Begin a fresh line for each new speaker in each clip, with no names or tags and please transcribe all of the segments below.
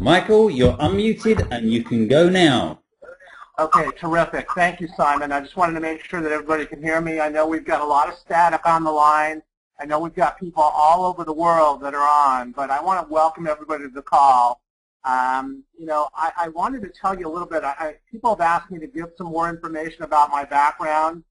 Michael, you're unmuted and you can go now.
Okay, terrific. Thank you, Simon. I just wanted to make sure that everybody can hear me. I know we've got a lot of static on the line. I know we've got people all over the world that are on, but I want to welcome everybody to the call. I wanted to tell you a little bit. People have asked me to give some more information about my background.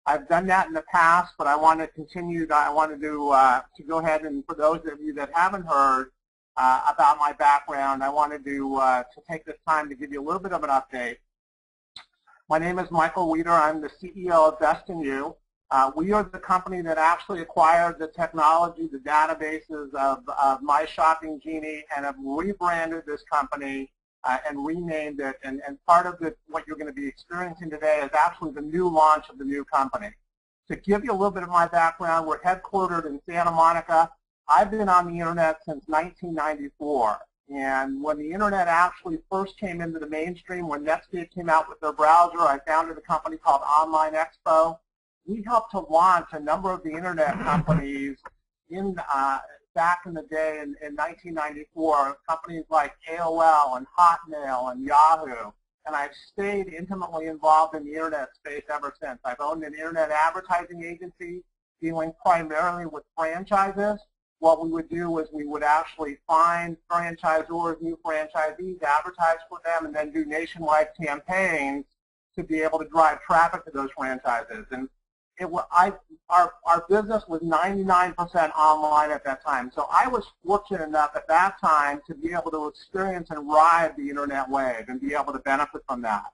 I've done that in the past, but I want to continue. I wanted to go ahead and, for those of you that haven't heard about my background, I wanted to take this time to give you a little bit of an update. My name is Michael Weeder. I'm the CEO of Best in You. We are the company that actually acquired the technology, the databases of My Shopping Genie, and have rebranded this company and renamed it. And part of what you're going to be experiencing today is actually the new launch of the new company. To give you a little bit of my background, we're headquartered in Santa Monica. I've been on the internet since 1994. And when the internet actually first came into the mainstream, when Netscape came out with their browser, I founded a company called Online Expo. We helped to launch a number of the internet companies back in the day in 1994, companies like AOL and Hotmail and Yahoo. And I've stayed intimately involved in the internet space ever since. I've owned an internet advertising agency dealing primarily with franchises. What we would do is we would actually find franchisors, new franchisees, advertise for them, and then do nationwide campaigns to be able to drive traffic to those franchises. And our business was 99% online at that time. So I was fortunate enough at that time to be able to experience and ride the internet wave and be able to benefit from that.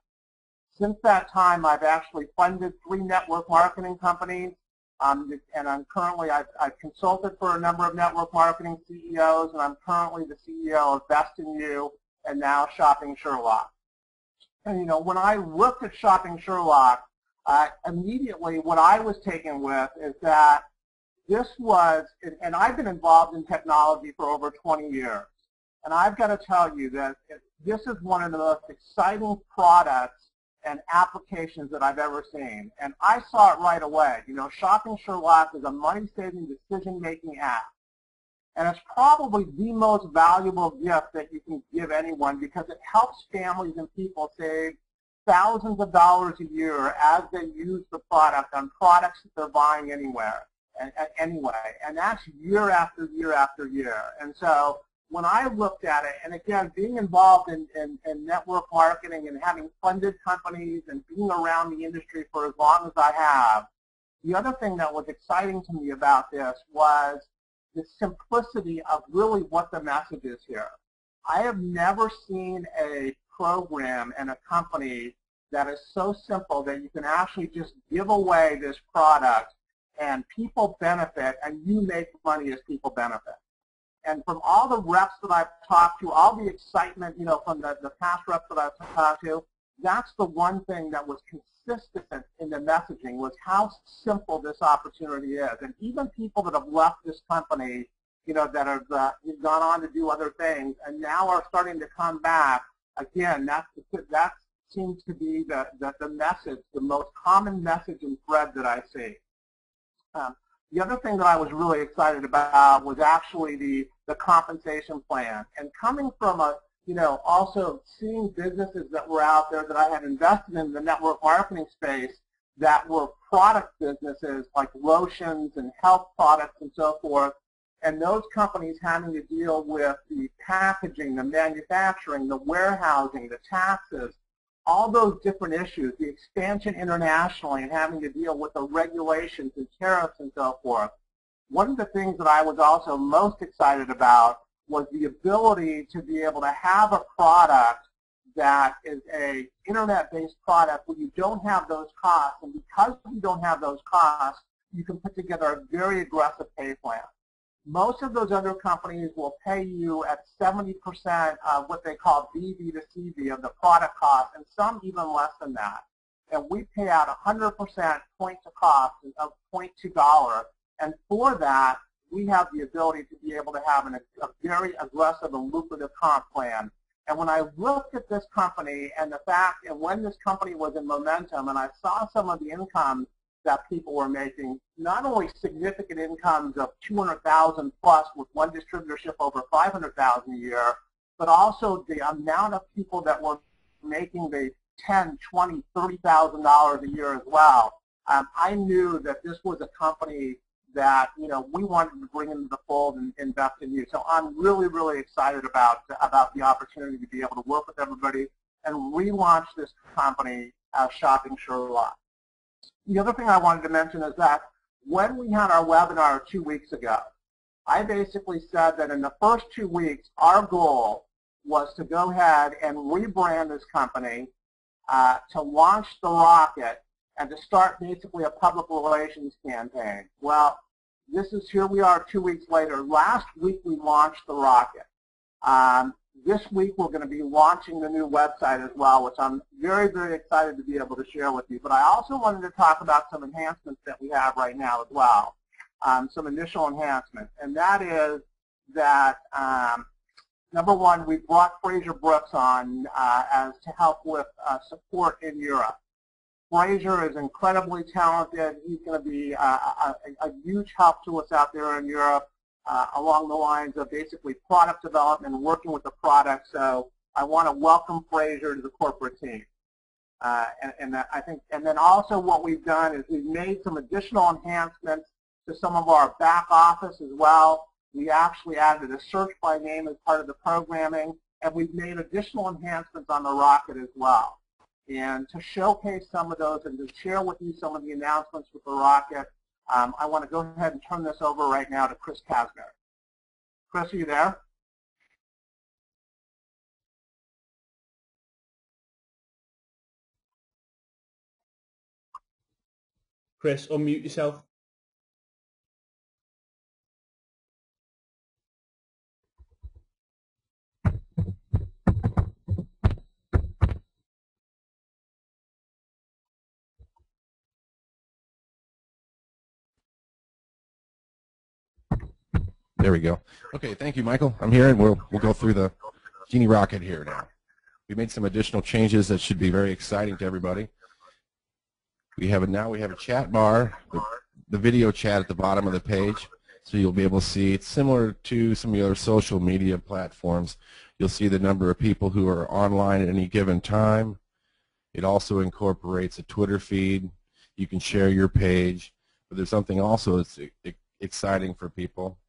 Since that time, I've actually funded 3 network marketing companies. And I've consulted for a number of network marketing CEOs, and I'm currently the CEO of Best in You and now Shopping Sherlock. And when I looked at Shopping Sherlock, immediately what I was taken with is that this was, and I've been involved in technology for over 20 years, and I've got to tell you that this is one of the most exciting products and applications that I've ever seen. And I saw it right away. Shopping Sherlock is a money-saving decision-making app. And it's probably the most valuable gift that you can give anyone because it helps families and people save thousands of dollars a year as they use the product on products that they're buying anywhere, anyway. And that's year after year after year. And so when I looked at it, and again, being involved in network marketing and having funded companies and being around the industry for as long as I have, the other thing that was exciting to me about this was the simplicity of really what the message is here. I have never seen a program and a company that is so simple that you can actually just give away this product and people benefit and you make money as people benefit. And from all the reps that I've talked to, all the excitement, from the past reps that I've talked to, that's the one thing that was consistent in the messaging was how simple this opportunity is. And even people that have left this company, that have gone on to do other things and now are starting to come back, again, that seems to be the message, the most common message and thread that I see. The other thing that I was really excited about was actually the compensation plan. And coming from also seeing businesses that were out there that I had invested in the network marketing space that were product businesses like lotions and health products and so forth, and those companies having to deal with the packaging, the manufacturing, the warehousing, the taxes, all those different issues, the expansion internationally and having to deal with the regulations and tariffs and so forth. One of the things that I was also most excited about was the ability to be able to have a product that is a internet-based product where you don't have those costs, and because you don't have those costs, you can put together a very aggressive pay plan. Most of those other companies will pay you at 70% of what they call BV to CV of the product cost, and some even less than that. And we pay out 100% point to cost of point to dollar, and for that, we have the ability to be able to have a very aggressive and lucrative comp plan. And when I looked at this company and the fact, and when this company was in momentum, and I saw some of the income that people were making, not only significant incomes of $200,000 plus with one distributorship over $500,000 a year, but also the amount of people that were making the $10, $20, $30,000 a year as well. I knew that this was a company that we wanted to bring into the fold and invest in you. So I'm really, really excited about the opportunity to be able to work with everybody and relaunch this company as Shopping Sherlock. The other thing I wanted to mention is that when we had our webinar 2 weeks ago, I basically said that in the first 2 weeks, our goal was to go ahead and rebrand this company, to launch the rocket, and to start basically a public relations campaign. Well, here we are 2 weeks later. Last week we launched the rocket. This week we're going to be launching the new website as well, which I'm very, very excited to be able to share with you. But I also wanted to talk about some enhancements that we have right now as well, some initial enhancements. And that is that, number one, we brought Fraser Brooks on as to help with support in Europe. Fraser is incredibly talented. He's going to be a huge help to us out there in Europe along the lines of basically product development and working with the product. So I want to welcome Fraser to the corporate team. And then also what we've done is we've made some additional enhancements to some of our back office as well. We actually added a search by name as part of the programming, and we've made additional enhancements on the rocket as well. And to showcase some of those and to share with you some of the announcements with the rocket, I want to go ahead and turn this over right now to Chris Casner. Chris, are you there?
Chris, unmute yourself.
There we go. Okay, thank you, Michael. I'm here, and we'll go through the Genie Rocket here now. We made some additional changes that should be very exciting to everybody. We have a chat bar, the video chat at the bottom of the page, so you'll be able to see. It's similar to some of the other social media platforms. You'll see the number of people who are online at any given time. It also incorporates a Twitter feed. You can share your page, but there's something also that's exciting for people.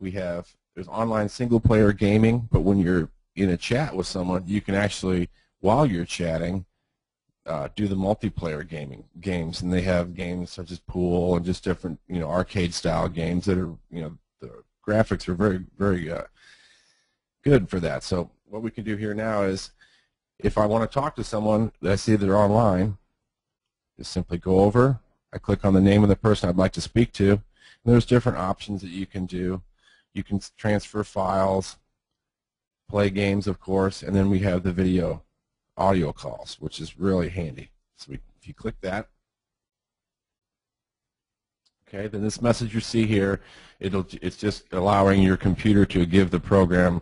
There's online single-player gaming, but when you're in a chat with someone, you can actually, while you're chatting, do the multiplayer games, and they have games such as pool and just different, arcade-style games that are, the graphics are very, very good for that. So what we can do here now is, if I want to talk to someone that I see they're online, just simply go over. I click on the name of the person I'd like to speak to, and there's different options that you can do. You can transfer files, play games, of course, and then we have the video audio calls, which is really handy. So if you click that, okay, then this message you see here, it's just allowing your computer to give the program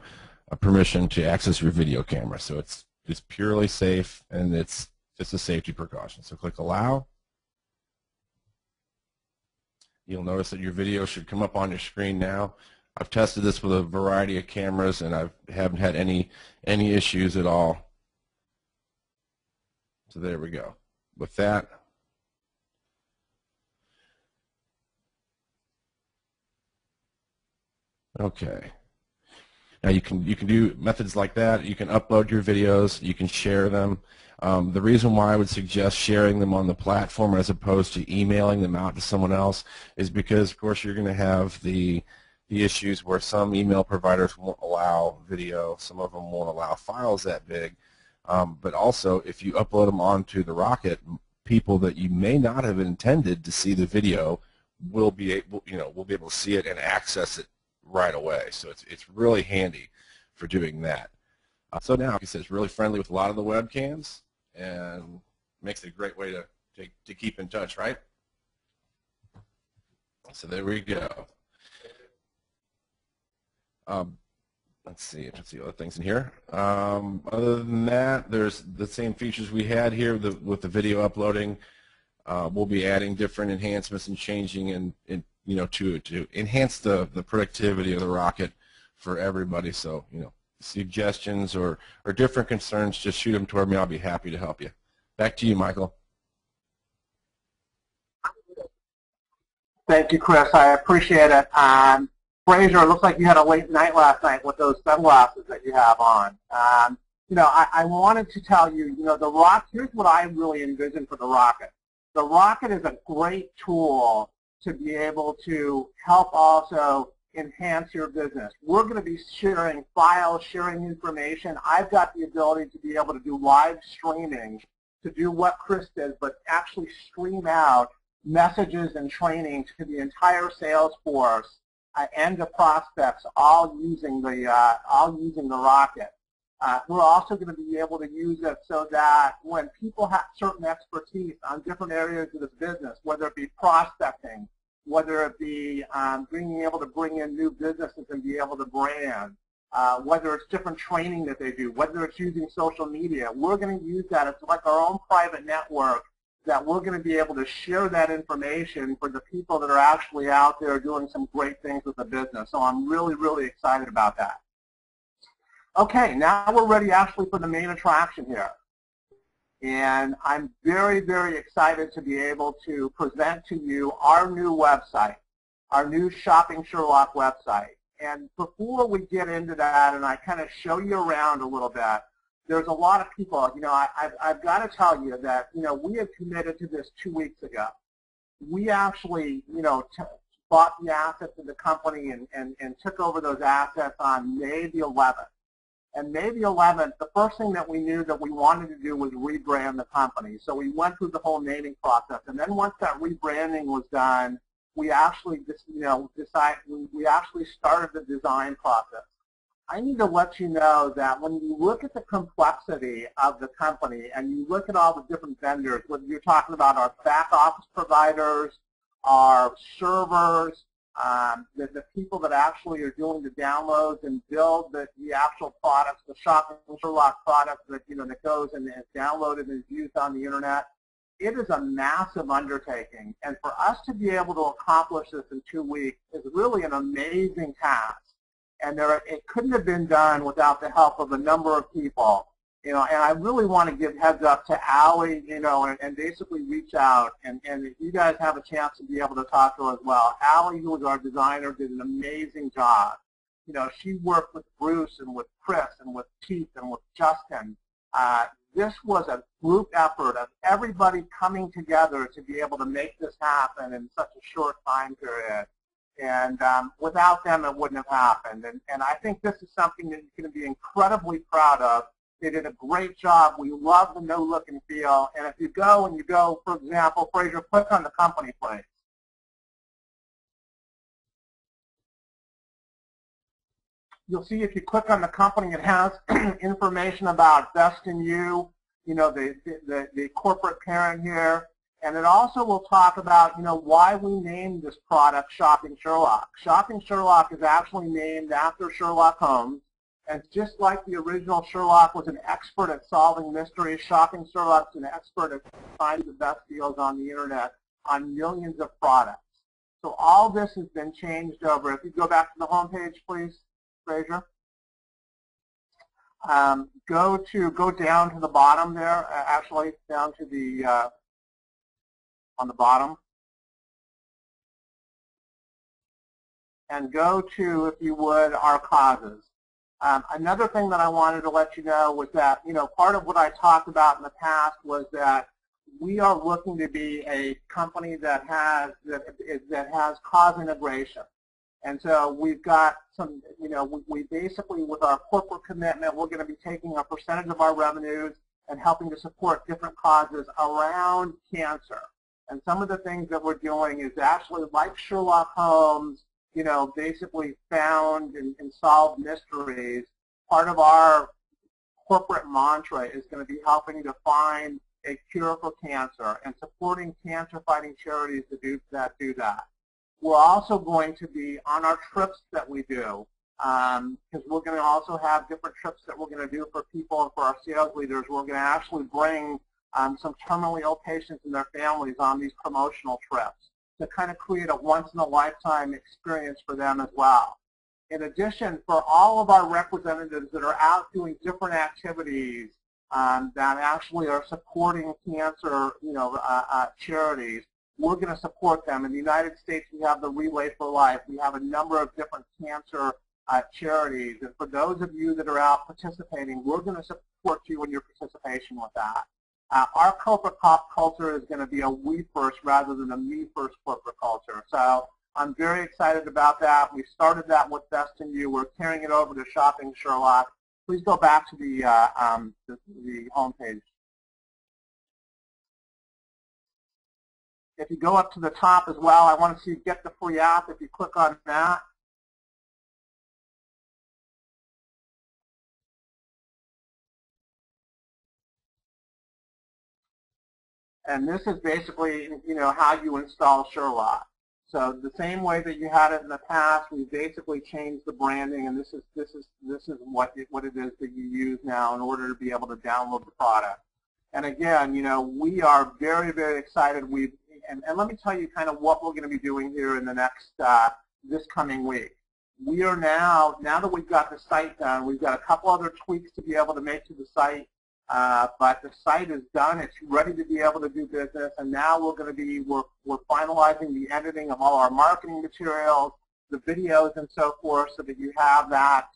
permission to access your video camera. So it's purely safe, and it's just a safety precaution. So click Allow. You'll notice that your video should come up on your screen now. I've tested this with a variety of cameras, and I haven't had any issues at all. So there we go. With that, okay. Now you can do methods like that. You can upload your videos. You can share them. The reason why I would suggest sharing them on the platform as opposed to emailing them out to someone else is because, of course, you're going to have the issues where some email providers won't allow video, some of them won't allow files that big, but also if you upload them onto the Rocket, people that you may not have intended to see the video will be able to see it and access it right away. So it's really handy for doing that. So now, like I said, it's really friendly with a lot of the webcams and makes it a great way to keep in touch, right? So there we go. Let's see other things in here. Other than that, there's the same features we had here with the video uploading. We'll be adding different enhancements and changing and to enhance the productivity of the Rocket for everybody. So suggestions or different concerns, just shoot them toward me. I'll be happy to help you. Back to you, Michael.
Thank you, Chris. I appreciate it. Fraser, it looks like you had a late night last night with those sunglasses that you have on. You know, I wanted to tell you, you know, the rocket, here's what I really envision for the rocket. The rocket is a great tool to be able to help also enhance your business. We're going to be sharing files, sharing information. I've got the ability to be able to do live streaming, to do what Chris did, but actually stream out messages and training to the entire sales force and the prospects, all using the rocket. We're also going to be able to use it so that when people have certain expertise on different areas of this business, whether it be prospecting, whether it be being able to bring in new businesses and be able to brand, whether it's different training that they do, whether it's using social media, we're going to use that. It's like our own private network that we're going to be able to share that information for the people that are actually out there doing some great things with the business. So I'm really, really excited about that. Okay, now we're ready actually for the main attraction here. And I'm very, very excited to be able to present to you our new website, our new Shopping Sherlock website. And before we get into that and I kind of show you around a little bit, there's a lot of people, you know, I've got to tell you that, you know, we had committed to this 2 weeks ago. We actually, you know, bought the assets of the company and took over those assets on May the 11th. And May the 11th, the first thing that we knew that we wanted to do was rebrand the company. So we went through the whole naming process. And then once that rebranding was done, we actually just, you know, we actually started the design process. I need to let you know that when you look at the complexity of the company and you look at all the different vendors, whether you're talking about our back office providers, our servers, the people that actually are doing the downloads and build the actual products, the Shopping Sherlock product that, you know, that goes and is downloaded and is used on the internet, it is a massive undertaking. And for us to be able to accomplish this in 2 weeks is really an amazing task. And it couldn't have been done without the help of a number of people, you know. And I really want to give heads up to Allie, you know, and basically reach out. And if you guys have a chance to be able to talk to her as well, Allie, who was our designer, did an amazing job. You know, she worked with Bruce and with Chris and with Keith and with Justin. This was a group effort of everybody coming together to be able to make this happen in such a short time period. And without them, it wouldn't have happened. And I think this is something that you're going to be incredibly proud of. They did a great job. We love the no look and feel. And if you go, for example, Fraser, click on the company, please. You'll see if you click on the company, it has information about Best in You, you know, the corporate parent here. And it also will talk about, you know, why we named this product Shopping Sherlock. Shopping Sherlock is actually named after Sherlock Holmes. And just like the original Sherlock was an expert at solving mysteries, Shopping Sherlock's an expert at finding the best deals on the internet on millions of products. So all this has been changed over. If you go back to the home page, please, Fraser. Go down to the bottom there, actually down to the on the bottom, and go to, if you would, our causes. Another thing that I wanted to let you know was that, you know, part of what I talked about in the past was that we are looking to be a company that has cause integration. And so we've got some, you know, we basically, with our corporate commitment, we're going to be taking a percentage of our revenues and helping to support different causes around cancer. And some of the things that we're doing is actually, like Sherlock Holmes, you know, basically found and solved mysteries. Part of our corporate mantra is going to be helping to find a cure for cancer and supporting cancer-fighting charities to do that. We're also going to be on our trips that we do, because we're going to also have different trips that we're going to do for people and for our sales leaders. We're going to actually bring some terminally ill patients and their families on these promotional trips to kind of create a once-in-a-lifetime experience for them as well. In addition, for all of our representatives that are out doing different activities that actually are supporting cancer, charities, we're going to support them. In the United States, we have the Relay for Life. We have a number of different cancer charities. And for those of you that are out participating, we're going to support you in your participation with that. Our corporate culture is going to be a we first rather than a me first corporate culture. So I'm very excited about that. We started that with Best in You. We're carrying it over to Shopping Sherlock. Please go back to the home page. If you go up to the top as well, I want to see Get the Free App. If you click on that, and this is basically, how you install Sherlock. So the same way that you had it in the past, we basically changed the branding, and this is what it is that you use now in order to be able to download the product. And again, we are very, very excited. And let me tell you kind of what we're going to be doing here in the next this coming week. We are now that we've got the site done, we've got a couple other tweaks to be able to make to the site. But the site is done, it's ready to be able to do business, and now we're finalizing the editing of all our marketing materials, the videos and so forth, so that you have that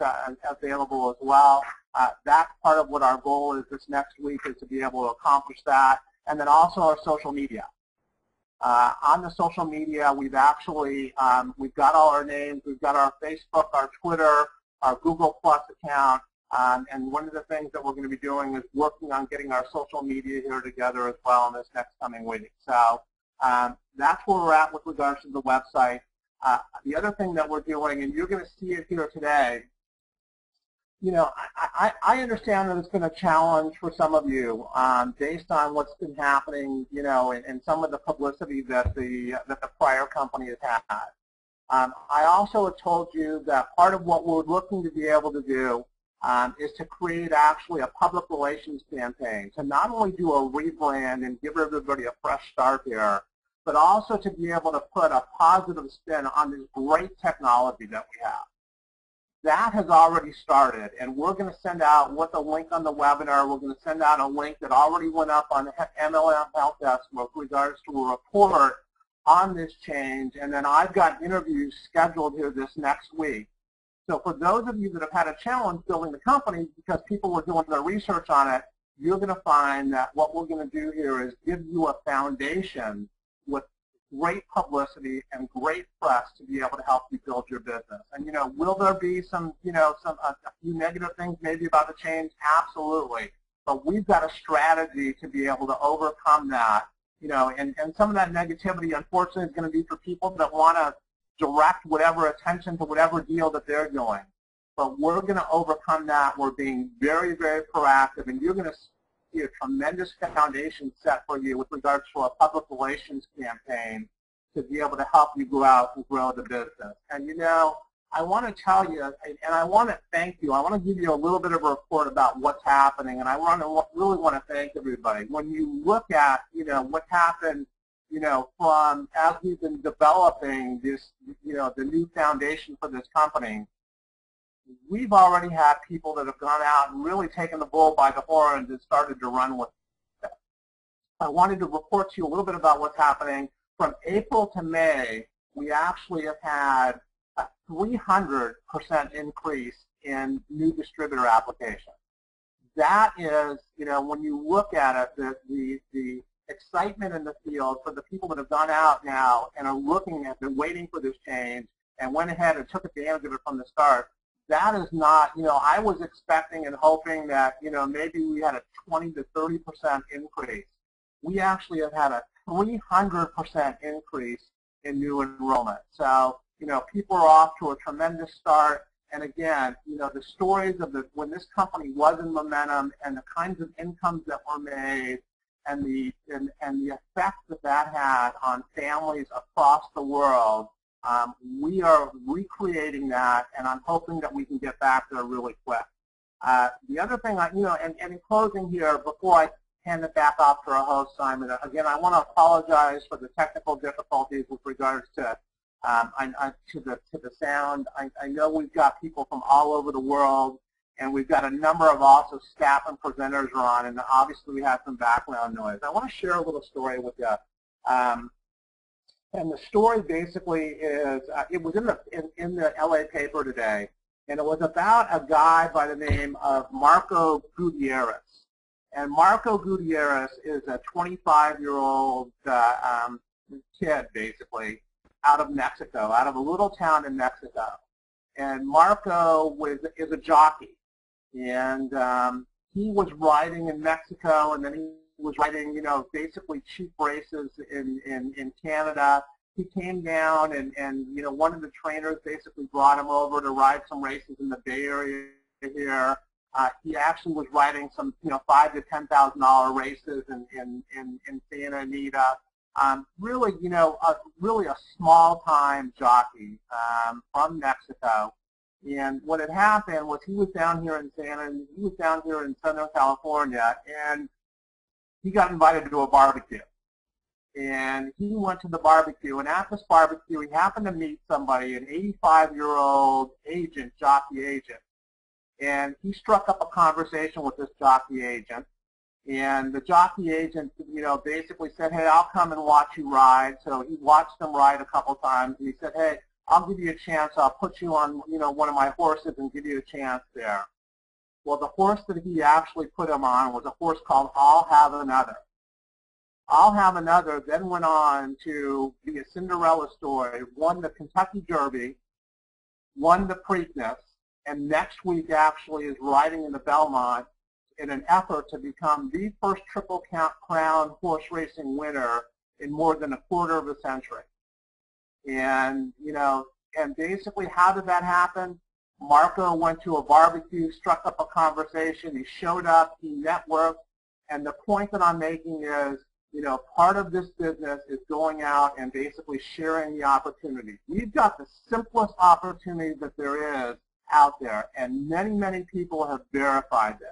available as well. That's part of what our goal is this next week, is to be able to accomplish that. And then also our social media. On the social media, we've actually, we've got all our names, we've got our Facebook, our Twitter, our Google Plus account. And one of the things that we're going to be doing is working on getting our social media here together as well in this next coming week. So that's where we're at with regards to the website. The other thing that we're doing, and you're going to see it here today, I understand that it's been a challenge for some of you based on what's been happening, and some of the publicity that the prior company has had. I also have told you that part of what we're looking to be able to do is to create actually a public relations campaign to not only do a rebrand and give everybody a fresh start here, but also to be able to put a positive spin on this great technology that we have. That has already started, and we're going to send out, with a link on the webinar, we're going to send out a link that already went up on MLM Help Desk with regards to a report on this change, and then I've got interviews scheduled here this next week. So for those of you that have had a challenge building the company because people were doing their research on it, you're going to find that what we're going to do here is give you a foundation with great publicity and great press to be able to help you build your business. And will there be some, a few negative things maybe about the change? Absolutely. But we've got a strategy to be able to overcome that. And some of that negativity, unfortunately, is going to be for people that want to direct whatever attention to whatever deal that they're doing. But we're going to overcome that. We're being very, very proactive, and you're going to see a tremendous foundation set for you with regards to a public relations campaign to be able to help you go out and grow the business. And I want to tell you, and I want to thank you. I want to give you a little bit of a report about what's happening, and I really want to thank everybody. When you look at, what's happened, from as we've been developing this, the new foundation for this company, we've already had people that have gone out and really taken the bull by the horns and started to run with it. I wanted to report to you a little bit about what's happening. From April to May, we actually have had a 300% increase in new distributor applications. That is, when you look at it, the excitement in the field for the people that have gone out now and are looking at, been waiting for this change and went ahead and took advantage of it from the start. That is not, I was expecting and hoping that, maybe we had a 20 to 30% increase. We actually have had a 300% increase in new enrollment. So, people are off to a tremendous start. And again, the stories of when this company was in momentum and the kinds of incomes that were made and the effect that had on families across the world, we are recreating that, and I'm hoping that we can get back there really quick. The other thing, and in closing here, before I hand it back off to our host, Simon, again, I want to apologize for the technical difficulties with regards to to the sound. I know we've got people from all over the world, and we've got a number of also staff and presenters are on, and obviously we have some background noise. I want to share a little story with you. And the story basically is, it was in the LA paper today, and it was about a guy by the name of Marco Gutierrez. And Marco Gutierrez is a 25-year-old kid, basically, out of Mexico, out of a little town in Mexico. And Marco is a jockey. And he was riding in Mexico, and then he was riding, you know, basically cheap races in Canada. He came down, and you know, one of the trainers basically brought him over to ride some races in the Bay Area here. He actually was riding some, you know, $5,000 to $10,000 races in Santa Anita. Really, you know, really a small-time jockey from Mexico. And what had happened was he was down here in Southern California, and he got invited to a barbecue. And he went to the barbecue, and at this barbecue, he happened to meet somebody, an 85-year-old agent, jockey agent. And he struck up a conversation with this jockey agent. And the jockey agent, you know, basically said, hey, I'll come and watch you ride. So he watched them ride a couple times, and he said, hey, I'll give you a chance. I'll put you on, you know, one of my horses and give you a chance there. Well, the horse that he actually put him on was a horse called I'll Have Another. I'll Have Another then went on to be a Cinderella story, won the Kentucky Derby, won the Preakness, and next week actually is riding in the Belmont in an effort to become the first Triple Crown horse racing winner in more than a quarter of a century. And, you know, and basically how did that happen? Marco went to a barbecue, struck up a conversation, he showed up, he networked, and the point that I'm making is, you know, part of this business is going out and basically sharing the opportunity. We've got the simplest opportunity that there is out there, and many, many people have verified this.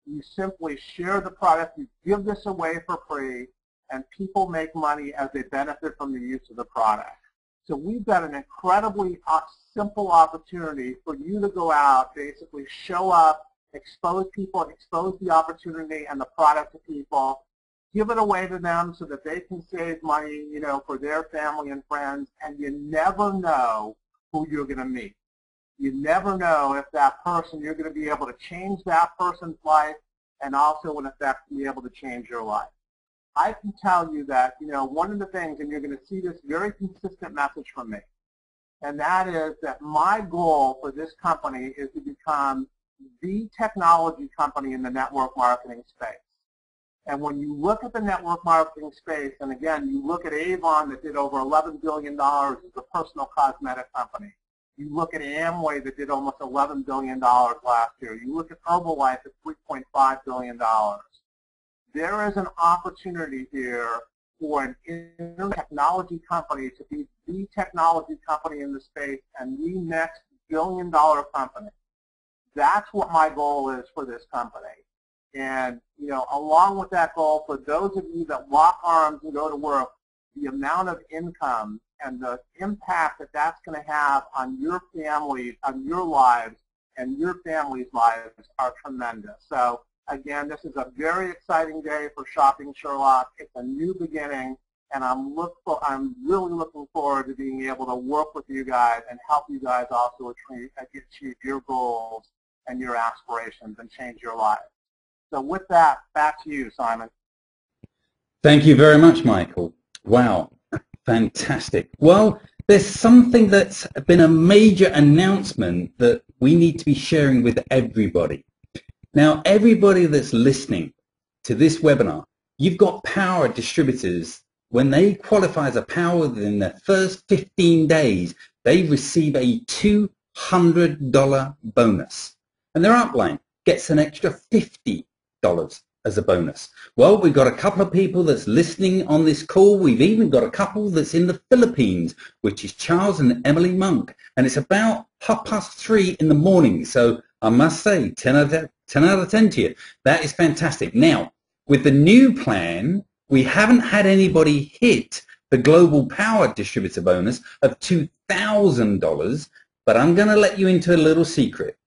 You simply share the product, you give this away for free, and people make money as they benefit from the use of the product. So we've got an incredibly simple opportunity for you to go out, basically show up, expose people, expose the opportunity and the product to people, give it away to them so that they can save money, you know, for their family and friends, and you never know who you're going to meet. You never know if that person, you're going to be able to change that person's life and also, in effect, be able to change your life. I can tell you that, you know, one of the things, and you're going to see this very consistent message from me, and that is that my goal for this company is to become the technology company in the network marketing space. And when you look at the network marketing space, and again, you look at Avon that did over $11 billion as a personal cosmetic company. You look at Amway that did almost $11 billion last year. You look at Herbalife at $3.5 billion. There is an opportunity here for an internet technology company to be the technology company in the space and the next billion-dollar company. That's what my goal is for this company. And, you know, along with that goal, for those of you that lock arms and go to work, the amount of income and the impact that that's going to have on your family, on your lives, and your family's lives are tremendous. So, again, this is a very exciting day for Shopping Sherlock. It's a new beginning, and I'm really looking forward to being able to work with you guys and help you guys also achieve your goals and your aspirations and change your life. So with that, back to you, Simon.
Thank you very much, Michael. Wow, fantastic. Well, there's something that's been a major announcement that we need to be sharing with everybody. Now, everybody that's listening to this webinar, you've got power distributors. When they qualify as a power within their first 15 days, they receive a $200 bonus. And their upline gets an extra $50 as a bonus. Well, we've got a couple of people that's listening on this call. We've even got a couple that's in the Philippines, which is Charles and Emily Monk. And it's about 3:30 in the morning. So I must say, 10 out of 10 to you. That is fantastic. Now, with the new plan, we haven't had anybody hit the Global Power Distributor bonus of $2,000. But I'm going to let you into a little secret.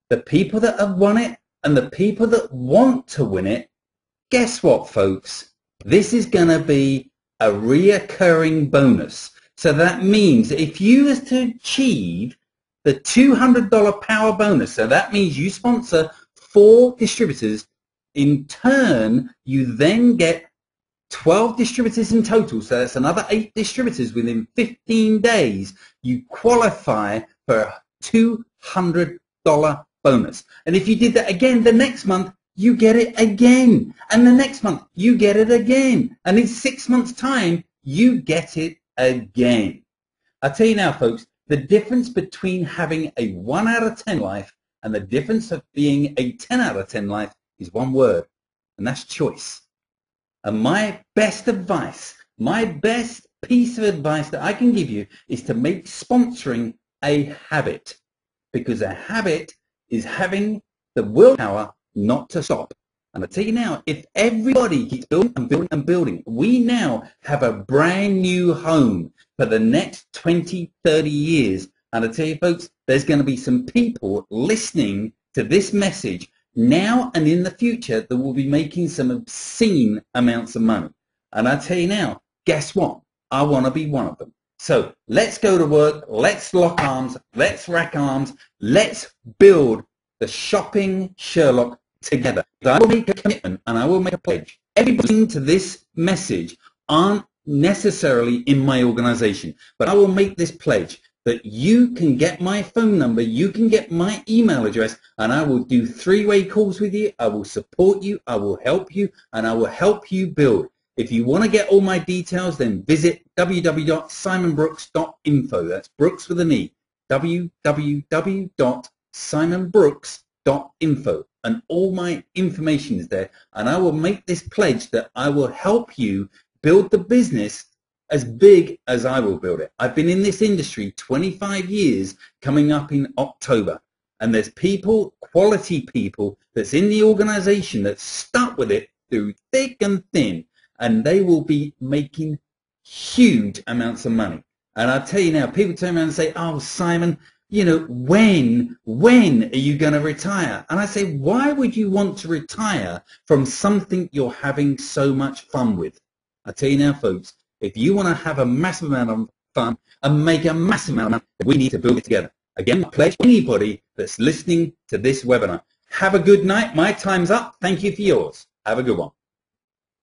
The people that have won it and the people that want to win it, guess what, folks? This is going to be a reoccurring bonus. So that means if you was to achieve the $200 power bonus, so that means you sponsor 4 distributors, in turn, you then get 12 distributors in total, so that's another 8 distributors within 15 days. You qualify for a $200 bonus. And if you did that again the next month, you get it again. And the next month, you get it again. And in 6 months' time, you get it again. I'll tell you now, folks, the difference between having a 1 out of 10 life and the difference of being a 10 out of 10 life is one word, and that's choice. And my best advice, my best piece of advice that I can give you is to make sponsoring a habit, because a habit is having the willpower not to stop. And I tell you now, if everybody keeps building and building and building, we now have a brand new home for the next 20, 30 years. And I tell you, folks, there's going to be some people listening to this message now and in the future that will be making some obscene amounts of money. And I tell you now, guess what? I want to be one of them. So let's go to work. Let's lock arms. Let's rack arms. Let's build the shopping Sherlock together. I will make a commitment and I will make a pledge. Everybody listening to this message aren't necessarily in my organization, but I will make this pledge that you can get my phone number, you can get my email address, and I will do 3-way calls with you. I will support you, I will help you, and I will help you build. If you want to get all my details, then visit www.simonbrooks.info. That's Brooks with an E. www.simonbrooks.info. And all my information is there. And I will make this pledge that I will help you build the business as big as I will build it. I've been in this industry 25 years coming up in October. And there's people, quality people, that's in the organization that's stuck with it through thick and thin. And they will be making huge amounts of money. And I tell you now, people turn around and say, oh, Simon, you know, when are you going to retire? And I say, why would you want to retire from something you're having so much fun with? I tell you now, folks, if you want to have a massive amount of fun and make a massive amount of money, we need to build it together. Again, I pledge anybody that's listening to this webinar. Have a good night. My time's up. Thank you for yours. Have a good one.